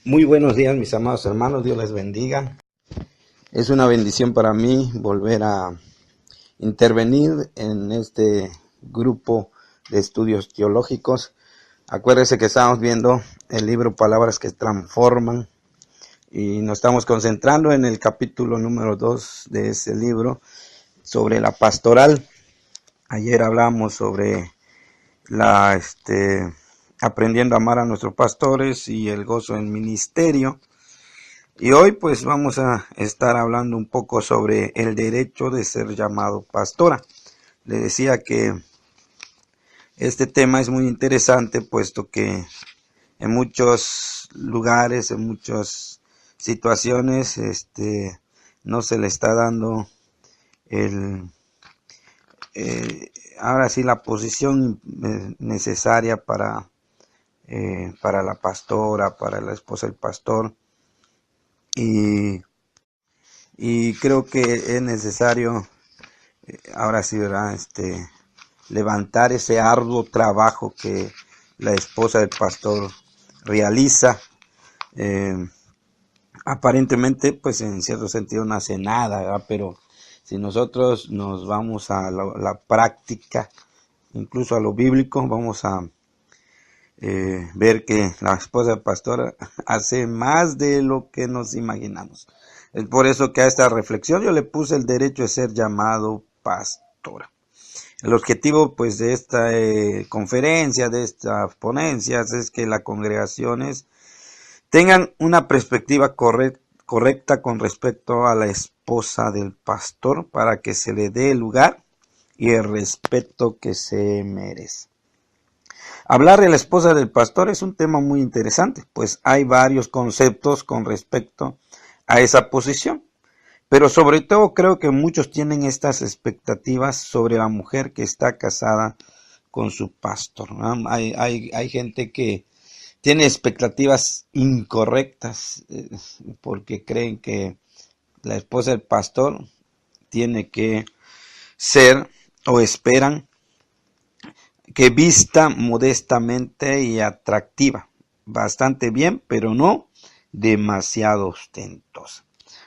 Muy buenos días, mis amados hermanos, Dios les bendiga. Es una bendición para mí volver a intervenir en este grupo de estudios teológicos. Acuérdense que estamos viendo el libro Palabras que Transforman y nos estamos concentrando en el capítulo número 2 de ese libro sobre la pastoral. Ayer hablamos sobre aprendiendo a amar a nuestros pastores y el gozo en ministerio. Y hoy pues vamos a estar hablando un poco sobre el derecho de ser llamado pastora. Le decía que este tema es muy interesante puesto que en muchos lugares, en muchas situaciones, no se le está dando el ahora sí la posición necesaria para la pastora, para la esposa del pastor. Y creo que es necesario, ahora sí, ¿verdad? Levantar ese arduo trabajo que la esposa del pastor realiza. Aparentemente, pues en cierto sentido no hace nada, ¿verdad? Pero si nosotros nos vamos a la práctica, incluso a lo bíblico, vamos a ver que la esposa del pastor hace más de lo que nos imaginamos. Es por eso que a esta reflexión yo le puse el derecho de ser llamado pastora. El objetivo pues de esta conferencia, de estas ponencias, es que las congregaciones tengan una perspectiva correcta con respecto a la esposa del pastor para que se le dé el lugar y el respeto que se merece. Hablar de la esposa del pastor es un tema muy interesante, pues hay varios conceptos con respecto a esa posición. Pero sobre todo creo que muchos tienen estas expectativas sobre la mujer que está casada con su pastor, ¿no? Hay gente que tiene expectativas incorrectas porque creen que la esposa del pastor tiene que ser o esperan que vista modestamente y atractiva, bastante bien, pero no demasiado ostentosa.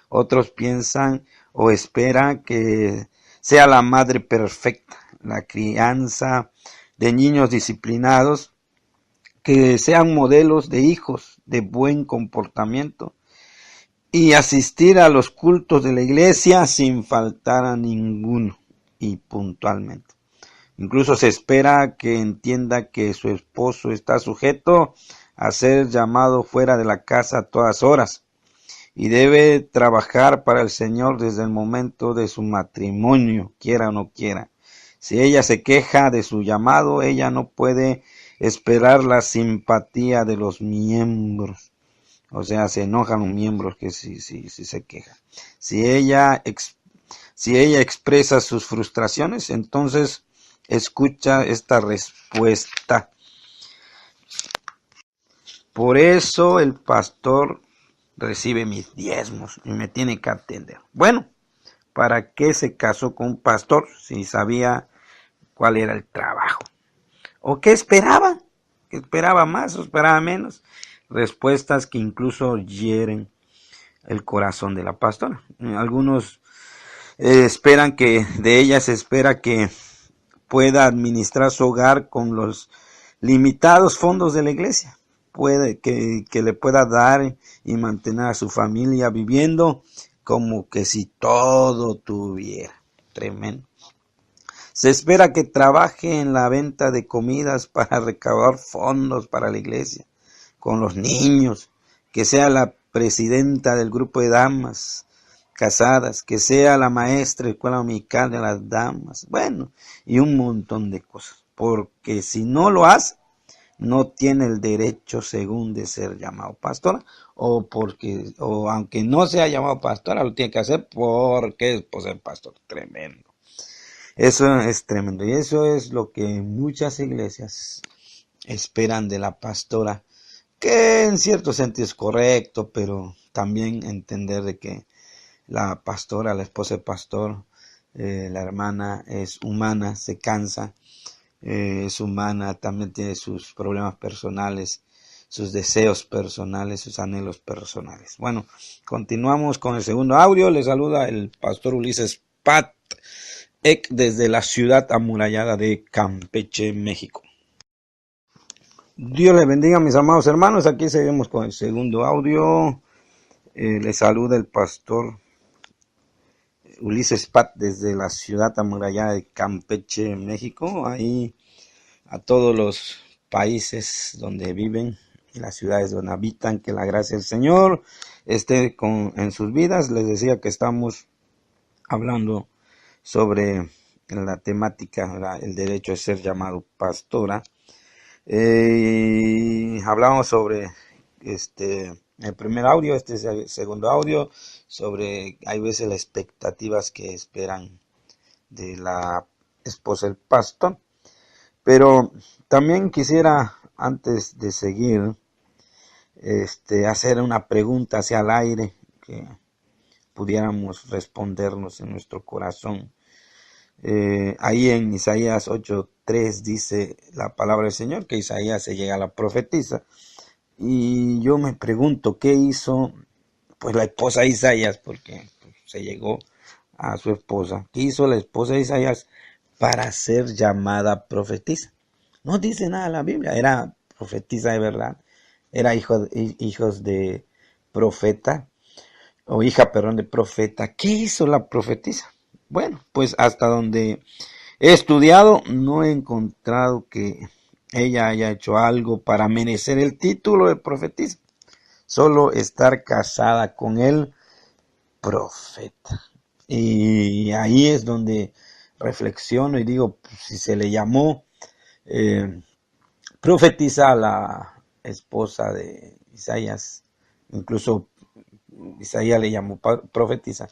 Otros piensan o esperan que sea la madre perfecta, la crianza de niños disciplinados, que sean modelos de hijos de buen comportamiento y asistir a los cultos de la iglesia sin faltar a ninguno y puntualmente. Incluso se espera que entienda que su esposo está sujeto a ser llamado fuera de la casa a todas horas y debe trabajar para el Señor desde el momento de su matrimonio, quiera o no quiera. Si ella se queja de su llamado, ella no puede esperar la simpatía de los miembros. O sea, se enojan los miembros que si se quejan. Si ella expresa sus frustraciones, entonces escucha esta respuesta. Por eso el pastor recibe mis diezmos y me tiene que atender. Bueno, ¿para qué se casó con un pastor si sabía cuál era el trabajo? ¿O qué esperaba? ¿Qué esperaba más o esperaba menos? Respuestas que incluso hieren el corazón de la pastora. Algunos esperan que de ella se espera que pueda administrar su hogar con los limitados fondos de la iglesia. Puede que le pueda dar y mantener a su familia viviendo como que si todo tuviera. Tremendo. Se espera que trabaje en la venta de comidas para recaudar fondos para la iglesia, con los niños, que sea la presidenta del grupo de damas casadas, que sea la maestra de la escuela dominical de las damas, bueno, y un montón de cosas, porque si no lo hace, no tiene el derecho según de ser llamado pastora, o aunque no sea llamado pastora, lo tiene que hacer porque es por ser pastor. Tremendo. Eso es tremendo, y eso es lo que muchas iglesias esperan de la pastora, que en cierto sentido es correcto, pero también entender de que la pastora, la esposa del pastor, la hermana es humana, se cansa, es humana, también tiene sus problemas personales, sus deseos personales, sus anhelos personales. Bueno, continuamos con el segundo audio. Le saluda el pastor Ulises Pat Eck desde la ciudad amurallada de Campeche, México. Dios les bendiga, mis amados hermanos. Aquí seguimos con el segundo audio. Les saluda el pastor Ulises Pat desde la ciudad amurallada de Campeche, México. Ahí a todos los países donde viven y las ciudades donde habitan, que la gracia del Señor esté en sus vidas. Les decía que estamos hablando sobre la temática, el derecho de ser llamado pastora. Hablamos sobre el primer audio, este es el segundo audio, sobre hay veces las expectativas que esperan de la esposa del pastor. Pero también quisiera, antes de seguir, hacer una pregunta hacia el aire que pudiéramos respondernos en nuestro corazón. Ahí en Isaías 8:3 dice la palabra del Señor que Isaías se llega a la profetisa. Y yo me pregunto, ¿qué hizo pues la esposa de Isaías? Porque se llegó a su esposa. ¿Qué hizo la esposa de Isaías para ser llamada profetisa? No dice nada la Biblia. Era profetisa de verdad. Era hijos de profeta. O hija, perdón, de profeta. ¿Qué hizo la profetisa? Bueno, pues hasta donde he estudiado, no he encontrado que ella haya hecho algo para merecer el título de profetisa. Solo estar casada con el profeta. Y ahí es donde reflexiono y digo, pues, si se le llamó profetiza a la esposa de Isaías, incluso Isaías le llamó profetiza.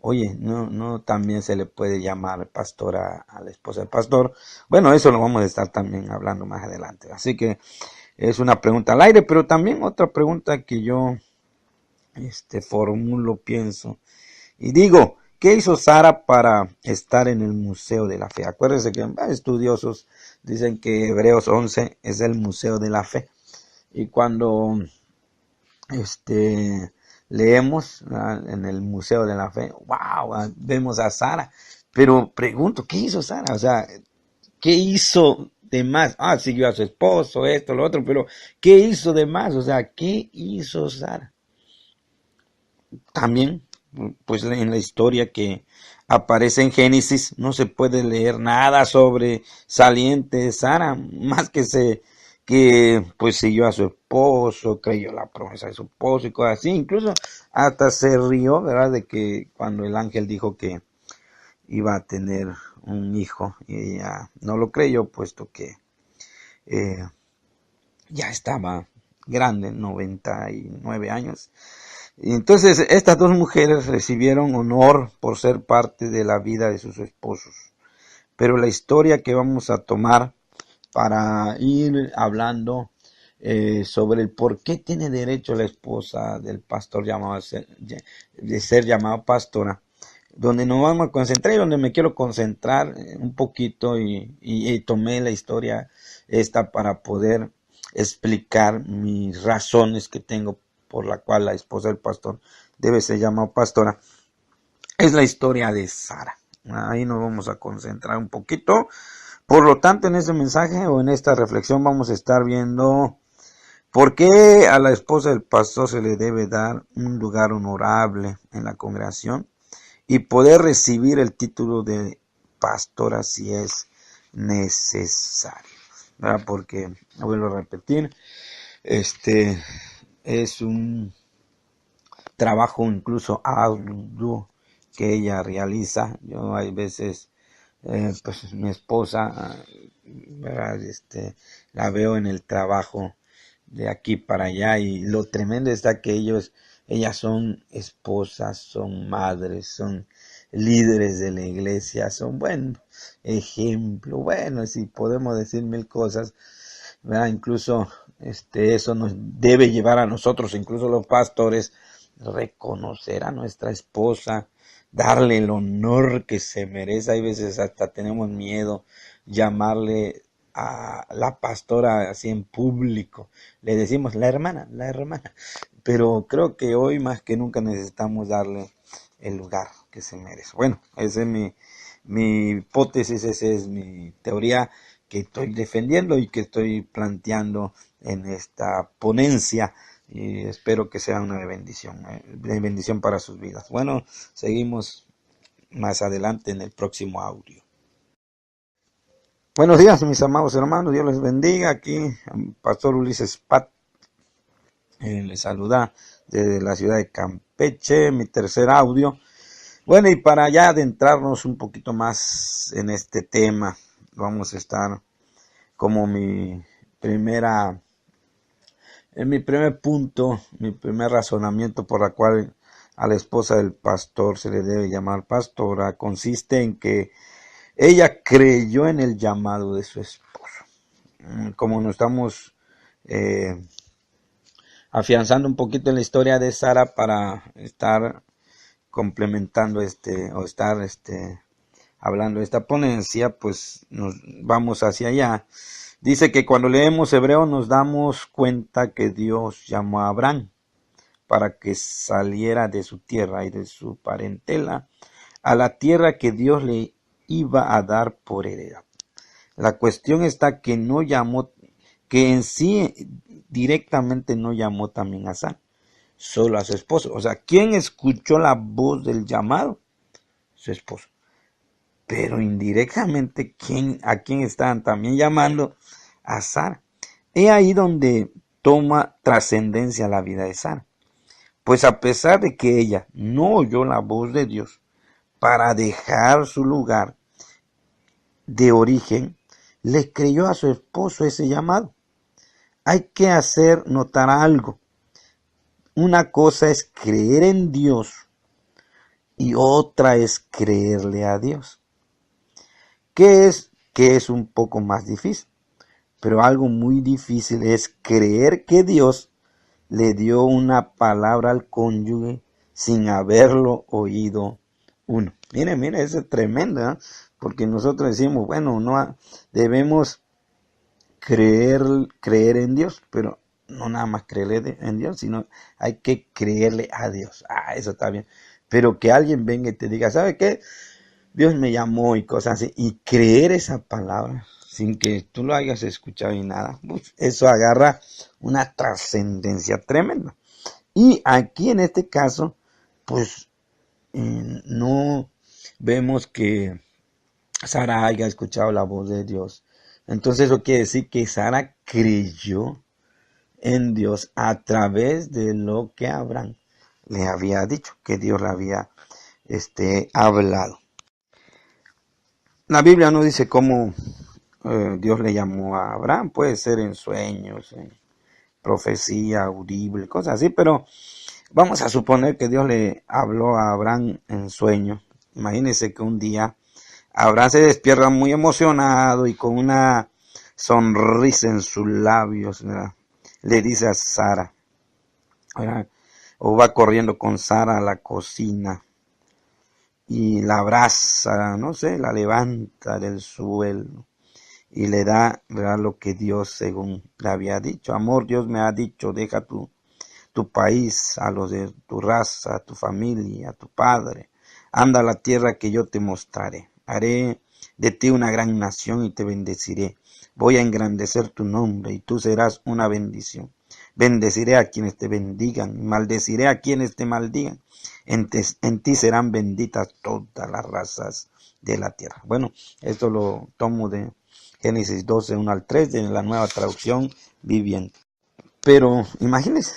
Oye, no también se le puede llamar pastora a la esposa del pastor. Bueno, eso lo vamos a estar también hablando más adelante. Así que es una pregunta al aire, pero también otra pregunta que yo formulo, pienso y digo, ¿qué hizo Sara para estar en el Museo de la Fe? Acuérdense que estudiosos dicen que Hebreos 11 es el Museo de la Fe. Y cuando leemos en el Museo de la Fe, wow, vemos a Sara. Pero pregunto, ¿qué hizo Sara? O sea, ¿qué hizo de más? Siguió a su esposo, esto, lo otro, pero ¿qué hizo de más? O sea, ¿qué hizo Sara? También, pues en la historia que aparece en Génesis, no se puede leer nada sobre saliente de Sara, más que pues siguió a su esposo, creyó la promesa de su esposo y cosas así. Incluso hasta se rió, ¿verdad?, de que cuando el ángel dijo que iba a tener un hijo, y ella no lo creyó, puesto que ya estaba grande, 99 años. Y entonces estas dos mujeres recibieron honor por ser parte de la vida de sus esposos. Pero la historia que vamos a tomar para ir hablando sobre el por qué tiene derecho la esposa del pastor de ser llamada pastora, donde nos vamos a concentrar y donde me quiero concentrar un poquito y tomé la historia esta para poder explicar mis razones que tengo por la cual la esposa del pastor debe ser llamada pastora. Es la historia de Sara. Ahí nos vamos a concentrar un poquito. Por lo tanto, en este mensaje o en esta reflexión vamos a estar viendo por qué a la esposa del pastor se le debe dar un lugar honorable en la congregación y poder recibir el título de pastora si es necesario, ¿verdad? Porque, vuelvo a repetir, es un trabajo incluso arduo que ella realiza. Yo hay veces, pues mi esposa, ¿verdad?, la veo en el trabajo de aquí para allá, y lo tremendo está que ellas son esposas, son madres, son líderes de la iglesia, son buen ejemplo. Bueno, si podemos decir mil cosas, ¿verdad? Incluso eso nos debe llevar a nosotros, incluso los pastores, reconocer a nuestra esposa, darle el honor que se merece. Hay veces hasta tenemos miedo llamarle a la pastora así en público. Le decimos la hermana, la hermana. Pero creo que hoy más que nunca necesitamos darle el lugar que se merece. Bueno, esa es mi hipótesis, esa es mi teoría que estoy defendiendo y que estoy planteando en esta ponencia. Y espero que sea una de bendición para sus vidas. Bueno, seguimos más adelante en el próximo audio. Buenos días, mis amados hermanos, Dios les bendiga. Aquí, Pastor Ulises Pat, les saluda desde la ciudad de Campeche, mi tercer audio. Bueno, y para ya adentrarnos un poquito más en este tema, vamos a estar como en mi primer punto, mi primer razonamiento por la cual a la esposa del pastor se le debe llamar pastora, consiste en que ella creyó en el llamado de su esposo. Como nos estamos afianzando un poquito en la historia de Sara para estar complementando hablando de esta ponencia, pues nos vamos hacia allá. Dice que cuando leemos Hebreo nos damos cuenta que Dios llamó a Abraham para que saliera de su tierra y de su parentela a la tierra que Dios le iba a dar por heredad. La cuestión está que no llamó, que en sí directamente no llamó también a Sara, solo a su esposo. O sea, ¿quién escuchó la voz del llamado? Su esposo. Pero indirectamente, ¿a quién estaban también llamando? A Sara. He ahí donde toma trascendencia la vida de Sara. Pues a pesar de que ella no oyó la voz de Dios para dejar su lugar de origen, le creyó a su esposo ese llamado. Hay que hacer notar algo. Una cosa es creer en Dios y otra es creerle a Dios. Que es un poco más difícil, pero algo muy difícil es creer que Dios le dio una palabra al cónyuge sin haberlo oído uno. Mire, eso es tremendo, ¿eh? Porque nosotros decimos, bueno, no debemos creer en Dios, pero no nada más creerle en Dios, sino hay que creerle a Dios. Eso está bien. Pero que alguien venga y te diga, ¿sabe qué? Dios me llamó y cosas así, y creer esa palabra sin que tú lo hayas escuchado y nada, pues eso agarra una trascendencia tremenda. Y aquí en este caso, pues no vemos que Sara haya escuchado la voz de Dios. Entonces eso quiere decir que Sara creyó en Dios a través de lo que Abraham le había dicho, que Dios le había hablado. La Biblia no dice cómo Dios le llamó a Abraham, puede ser en sueños, en profecía audible, cosas así, pero vamos a suponer que Dios le habló a Abraham en sueño. Imagínense que un día Abraham se despierta muy emocionado y con una sonrisa en sus labios, ¿verdad? Le dice a Sara, ¿verdad? O va corriendo con Sara a la cocina y la abraza, no sé, la levanta del suelo y le da, ¿verdad?, lo que Dios según le había dicho. Amor, Dios me ha dicho, deja tu país, a los de tu raza, a tu familia, a tu padre. Anda a la tierra que yo te mostraré. Haré de ti una gran nación y te bendeciré. Voy a engrandecer tu nombre y tú serás una bendición. Bendeciré a quienes te bendigan y maldeciré a quienes te maldigan. En ti serán benditas todas las razas de la tierra. Bueno, esto lo tomo de Génesis 12, 1 al 3, de la Nueva Traducción Viviente. Pero imagínense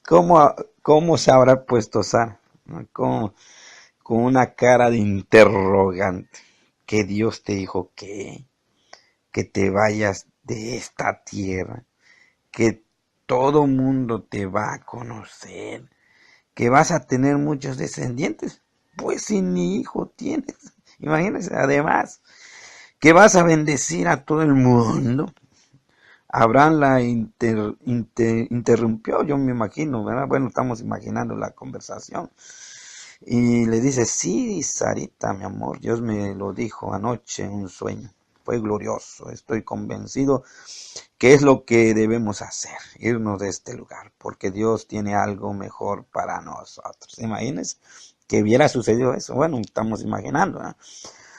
cómo se habrá puesto Sara, ¿no? Con una cara de interrogante. Que Dios te dijo que te vayas de esta tierra, que todo mundo te va a conocer, que vas a tener muchos descendientes. Pues si ni hijo tienes, imagínense, además, que vas a bendecir a todo el mundo. Abraham la interrumpió, yo me imagino, ¿verdad? Bueno, estamos imaginando la conversación. Y le dice, sí, Sarita, mi amor, Dios me lo dijo anoche en un sueño. fue glorioso. Estoy convencido que es lo que debemos hacer, irnos de este lugar, porque Dios tiene algo mejor para nosotros. Imagínense que hubiera sucedido eso. Bueno, estamos imaginando, ¿no?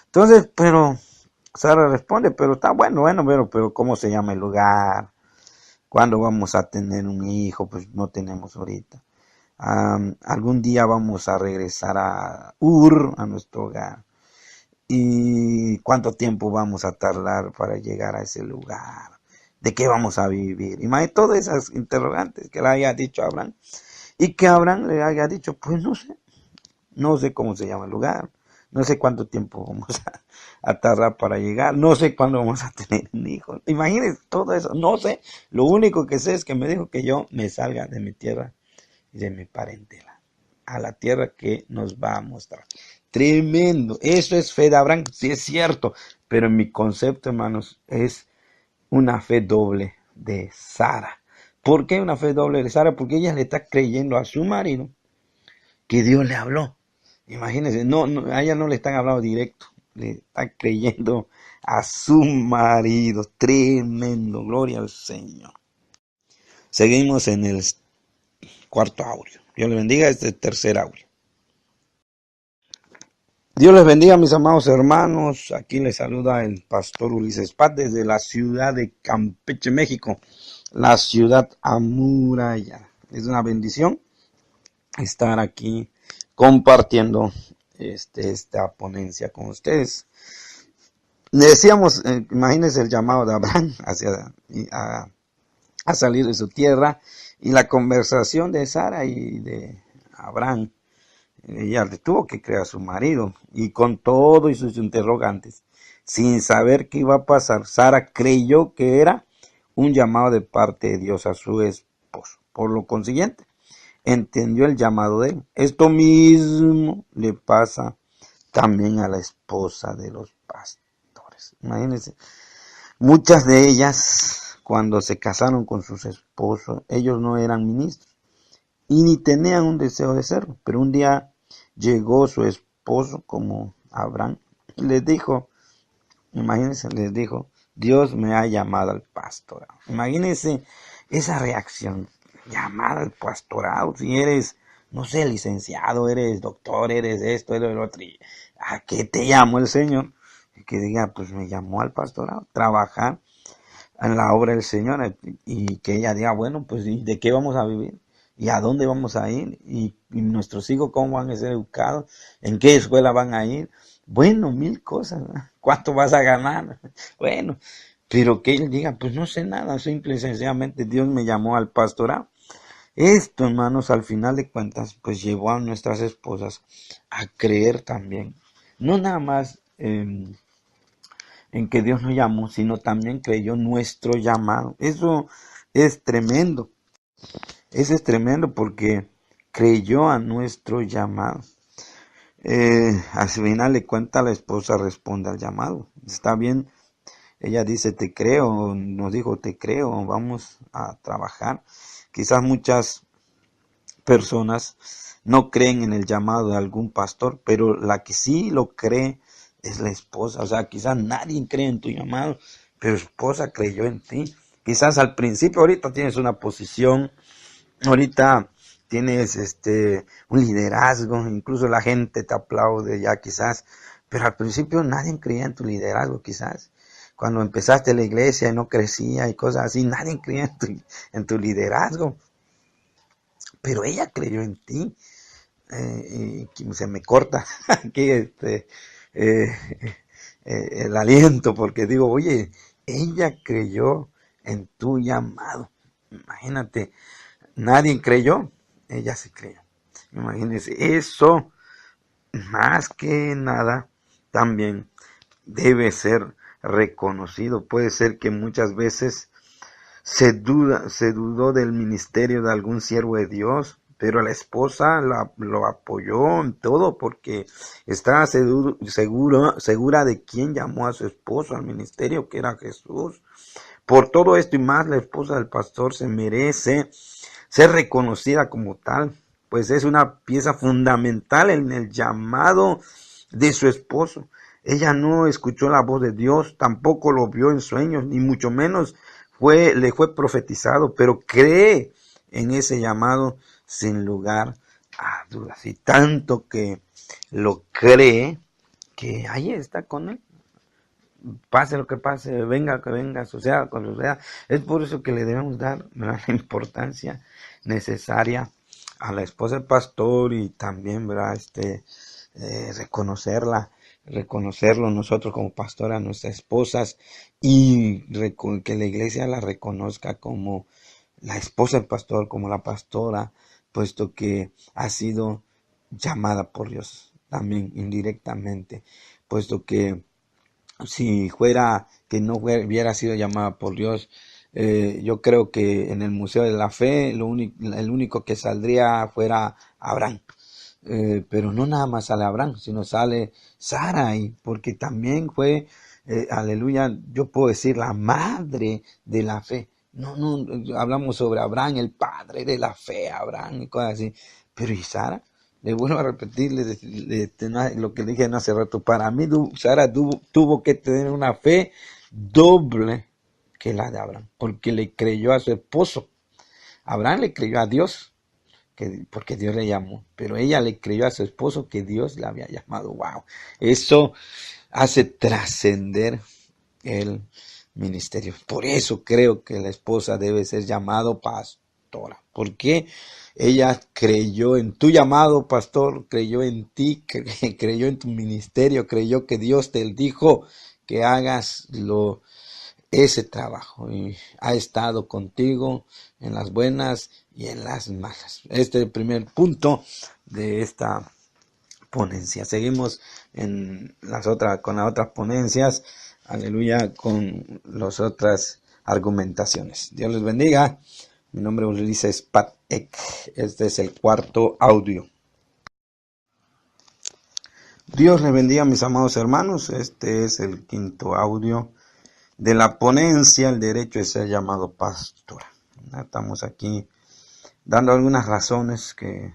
Entonces, pero Sara responde, pero está bueno, pero ¿cómo se llama el lugar? ¿Cuándo vamos a tener un hijo? Pues no tenemos ahorita. Algún día vamos a regresar a Ur, a nuestro hogar. ¿Y cuánto tiempo vamos a tardar para llegar a ese lugar? ¿De qué vamos a vivir? Imagínate todas esas interrogantes que le haya dicho a Abraham. Y que Abraham le haya dicho, pues no sé cómo se llama el lugar. No sé cuánto tiempo vamos a tardar para llegar. No sé cuándo vamos a tener un hijo. Imagínense todo eso. No sé. Lo único que sé es que me dijo que yo me salga de mi tierra y de mi parentela a la tierra que nos va a mostrar. Tremendo. Eso es fe de Abraham. Sí es cierto. Pero en mi concepto, hermanos, es una fe doble de Sara. ¿Por qué una fe doble de Sara? Porque ella le está creyendo a su marido que Dios le habló. Imagínense, a ella no le están hablando directo, le está creyendo a su marido. Tremendo, gloria al Señor. Seguimos en el cuarto audio. Dios le bendiga, este es el tercer audio. Dios les bendiga, mis amados hermanos. Aquí les saluda el pastor Ulises Paz desde la ciudad de Campeche, México, la ciudad amurallada. Es una bendición estar aquí compartiendo esta ponencia con ustedes. Decíamos, imagínense el llamado de Abraham a salir de su tierra y la conversación de Sara y de Abraham. Ella le tuvo que crear a su marido y con todo y sus interrogantes, sin saber qué iba a pasar, Sara creyó que era un llamado de parte de Dios a su esposo. Por lo consiguiente, entendió el llamado de él. Esto mismo le pasa también a la esposa de los pastores. Imagínense, muchas de ellas, cuando se casaron con sus esposos, ellos no eran ministros y ni tenían un deseo de serlo, pero un día llegó su esposo como Abraham y les dijo, imagínense, les dijo, Dios me ha llamado al pastorado. Imagínense esa reacción, llamada al pastorado, si eres, no sé, licenciado, eres doctor, eres esto, eres lo otro, ¿a qué te llamó el Señor? Y que diga, pues me llamó al pastorado, trabajar en la obra del Señor, y que ella diga, bueno, pues ¿de qué vamos a vivir? ¿Y a dónde vamos a ir? ¿Y nuestros hijos cómo van a ser educados? ¿En qué escuela van a ir? Bueno, mil cosas, ¿no? ¿Cuánto vas a ganar? Bueno, pero que él diga, pues no sé nada, simple y sencillamente Dios me llamó al pastorado. Esto, hermanos, al final de cuentas, pues llevó a nuestras esposas a creer también. No nada más en que Dios nos llamó, sino también creyó nuestro llamado. Eso es tremendo. Eso es tremendo porque creyó a nuestro llamado. Al final de cuentas la esposa responde al llamado. Está bien, ella dice te creo, nos dijo te creo, vamos a trabajar. Quizás muchas personas no creen en el llamado de algún pastor, pero la que sí lo cree es la esposa. O sea, quizás nadie cree en tu llamado, pero su esposa creyó en ti. Quizás al principio, ahorita tienes una posición, ahorita tienes un liderazgo, incluso la gente te aplaude ya quizás, pero al principio nadie creía en tu liderazgo quizás. Cuando empezaste la iglesia y no crecía y cosas así, nadie creía en tu liderazgo, pero ella creyó en ti. Y se me corta aquí eh, el aliento porque digo, oye, ella creyó en tu llamado. Imagínate, nadie creyó, ella sí creyó. Imagínense, eso más que nada también debe ser reconocido. Puede ser que muchas veces se dudó del ministerio de algún siervo de Dios, pero la esposa lo apoyó en todo porque estaba segura de quién llamó a su esposo al ministerio, que era Jesús. Por todo esto y más, la esposa del pastor se merece ser reconocida como tal, pues es una pieza fundamental en el llamado de su esposo. Ella no escuchó la voz de Dios, tampoco lo vio en sueños, ni mucho menos le fue profetizado, pero cree en ese llamado sin lugar a dudas. Y tanto que lo cree, que ahí está con él. Pase lo que pase, venga que venga, suceda cuando suceda. Es por eso que le debemos dar la importancia necesaria a la esposa del pastor y también, ¿verdad? Reconocerlo nosotros como pastor a nuestras esposas y que la iglesia la reconozca como la esposa del pastor, como la pastora, puesto que ha sido llamada por Dios también indirectamente, puesto que si fuera que no hubiera sido llamada por Dios, yo creo que en el Museo de la Fe el único que saldría fuera Abraham. Pero no nada más sale Abraham, sino sale Sara, y porque también fue, aleluya, yo puedo decir la madre de la fe. No, no, hablamos sobre Abraham, el padre de la fe, Abraham y cosas así. Pero ¿y Sara? Le vuelvo a repetir lo que dije hace rato. Para mí, Sara tuvo que tener una fe doble que la de Abraham, porque le creyó a su esposo. Abraham le creyó a Dios, porque Dios le llamó, pero ella le creyó a su esposo que Dios le había llamado. Wow, eso hace trascender el ministerio. Por eso creo que la esposa debe ser llamado pastora, porque ella creyó en tu llamado, pastor, creyó en ti, creyó en tu ministerio, creyó que Dios te dijo que hagas ese trabajo y ha estado contigo en las buenas y en las malas. Este es el primer punto de esta ponencia. Seguimos con las otras ponencias, aleluya, con las otras argumentaciones. Dios les bendiga. Mi nombre es Ulises Pat Ek. Este es el cuarto audio. Dios les bendiga, mis amados hermanos. Este es el quinto audio de la ponencia, el derecho de ser llamado pastora. Estamos aquí dando algunas razones que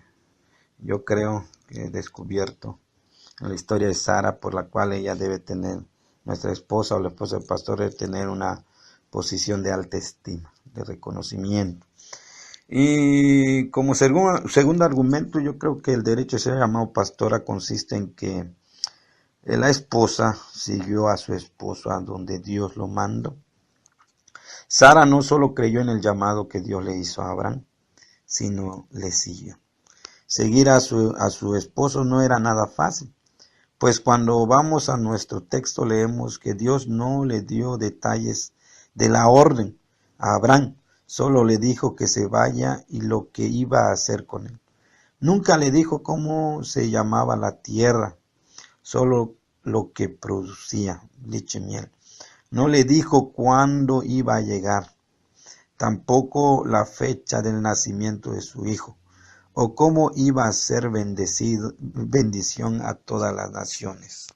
yo creo que he descubierto en la historia de Sara, por la cual ella debe tener, nuestra esposa o la esposa del pastor, debe tener una posición de alta estima, de reconocimiento. Y como segundo argumento, yo creo que el derecho de ser llamado pastora consiste en que la esposa siguió a su esposo a donde Dios lo mandó. Sara no solo creyó en el llamado que Dios le hizo a Abraham, sino le siguió. Seguir a su esposo no era nada fácil, pues cuando vamos a nuestro texto leemos que Dios no le dio detalles de la orden a Abraham, solo le dijo que se vaya y lo que iba a hacer con él. Nunca le dijo cómo se llamaba la tierra, solo lo que producía leche y miel. No le dijo cuándo iba a llegar, tampoco la fecha del nacimiento de su hijo, o cómo iba a ser bendición a todas las naciones.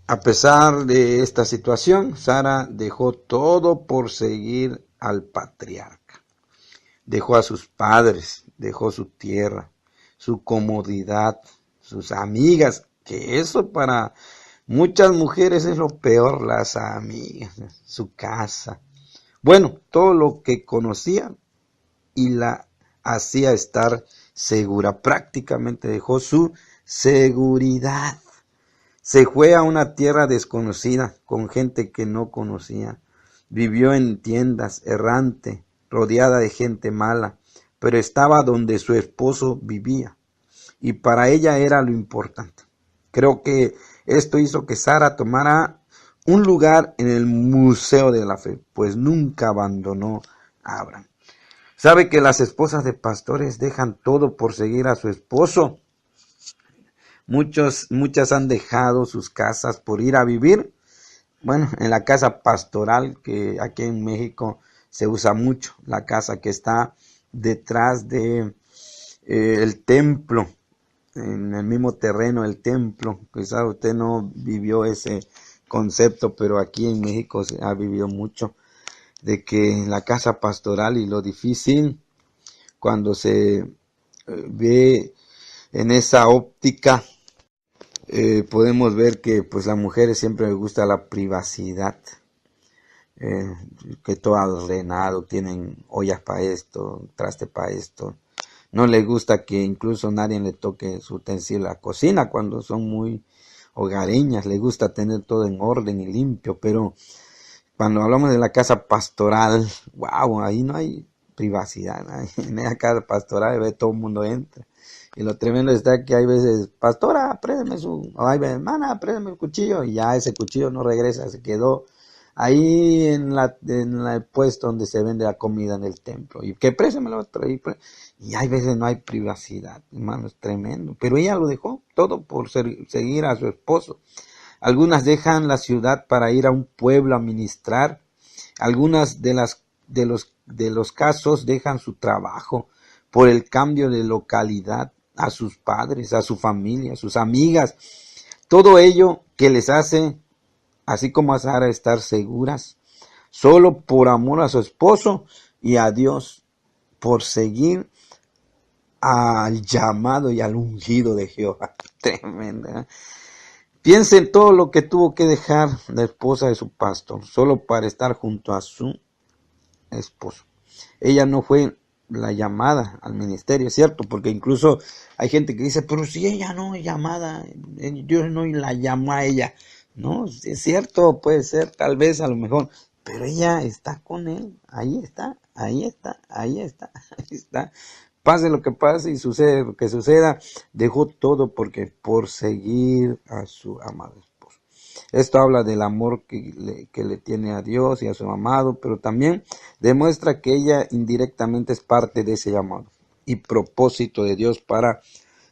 A pesar de esta situación, Sara dejó todo por seguir al patriarca. Dejó a sus padres, dejó su tierra, su comodidad, sus amigas, que eso para muchas mujeres es lo peor, las amigas, su casa. Bueno, todo lo que conocía y la hacía estar segura. Prácticamente dejó su seguridad. Se fue a una tierra desconocida, con gente que no conocía. Vivió en tiendas, errante, rodeada de gente mala, pero estaba donde su esposo vivía. Y para ella era lo importante. Creo que esto hizo que Sara tomara un lugar en el Museo de la Fe, pues nunca abandonó a Abraham. ¿Sabe que las esposas de pastores dejan todo por seguir a su esposo? Muchas han dejado sus casas por ir a vivir, bueno, en la casa pastoral, que aquí en México se usa mucho, la casa que está detrás de el templo, en el mismo terreno el templo. Quizás usted no vivió ese concepto, pero aquí en México se ha vivido mucho, de que la casa pastoral y lo difícil cuando se ve en esa óptica podemos ver que pues las mujeres siempre les gusta la privacidad, eh, que todo ordenado, tienen ollas para esto, traste para esto. No les gusta que incluso nadie le toque su utensilio a la cocina cuando son muy hogareñas, les gusta tener todo en orden y limpio, pero cuando hablamos de la casa pastoral, wow, ahí no hay privacidad. En esa casa pastoral ve todo el mundo entra. Y lo tremendo está que hay veces, pastora, préstame o hay veces, hermana, préstame el cuchillo, y ya ese cuchillo no regresa, se quedó ahí en el puesto donde se vende la comida en el templo. Y que préstame el otro. Y hay veces no hay privacidad, hermano, es tremendo. Pero ella lo dejó todo por seguir a su esposo. Algunas dejan la ciudad para ir a un pueblo a ministrar. Algunas de los casos dejan su trabajo por el cambio de localidad, a sus padres, a su familia, a sus amigas. Todo ello que les hace, así como a Sara, estar seguras, solo por amor a su esposo y a Dios, por seguir al llamado y al ungido de Jehová. Tremenda. Piensa en todo lo que tuvo que dejar la esposa de su pastor, solo para estar junto a su esposo. Ella no fue la llamada al ministerio, ¿cierto? Porque incluso hay gente que dice, pero si ella no es llamada, Dios no la llamó a ella. No, es cierto, puede ser, tal vez, a lo mejor, pero ella está con él, ahí está, ahí está, ahí está, ahí está. Pase lo que pase y sucede lo que suceda, dejó todo por seguir a su amado esposo. Esto habla del amor que le tiene a Dios y a su amado, pero también demuestra que ella indirectamente es parte de ese llamado y propósito de Dios para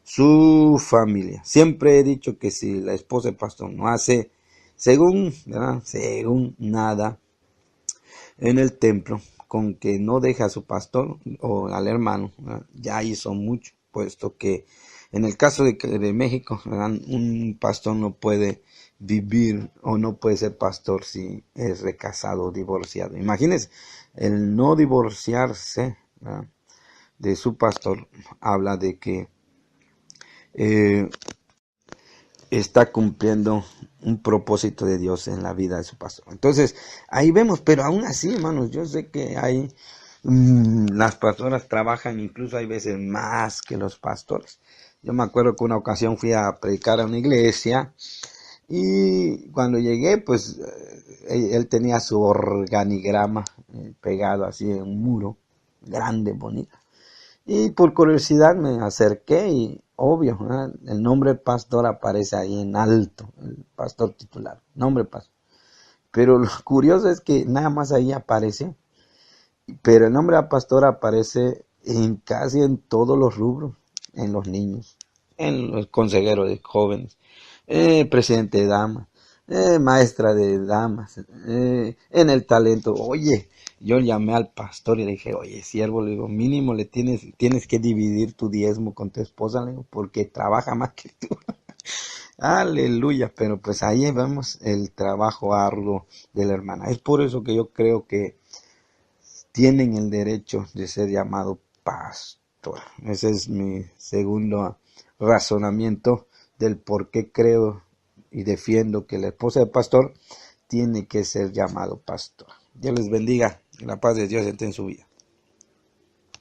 su familia. Siempre he dicho que si la esposa del pastor no hace según, ¿verdad? Según nada en el templo, con que no deja a su pastor o al hermano, ¿verdad? Ya hizo mucho, puesto que en el caso de México, ¿verdad? Un pastor no puede vivir o no puede ser pastor si es recasado o divorciado. Imagínense, el no divorciarse, ¿verdad?, de su pastor habla de que eh, está cumpliendo un propósito de Dios en la vida de su pastor. Entonces, ahí vemos, pero aún así, hermanos, yo sé que hay las pastoras trabajan incluso hay veces más que los pastores. Yo me acuerdo que una ocasión fui a predicar a una iglesia y cuando llegué, pues él tenía su organigrama pegado así en un muro grande, bonito. Y por curiosidad me acerqué y obvio, ¿verdad?, el nombre pastor aparece ahí en alto, el pastor titular, nombre pastor. Pero lo curioso es que nada más ahí aparece, pero el nombre de pastor aparece en casi en todos los rubros, en los niños, en los consejeros de jóvenes, presidente de damas, maestra de damas, en el talento. Oye, yo llamé al pastor y le dije, oye, siervo, le digo, mínimo tienes que dividir tu diezmo con tu esposa, le digo, porque trabaja más que tú. Aleluya, pero pues ahí vemos el trabajo arduo de la hermana. Es por eso que yo creo que tienen el derecho de ser llamado pastor. Ese es mi segundo razonamiento del por qué creo y defiendo que la esposa del pastor tiene que ser llamado pastor. Dios les bendiga. La paz de Dios esté en su vida.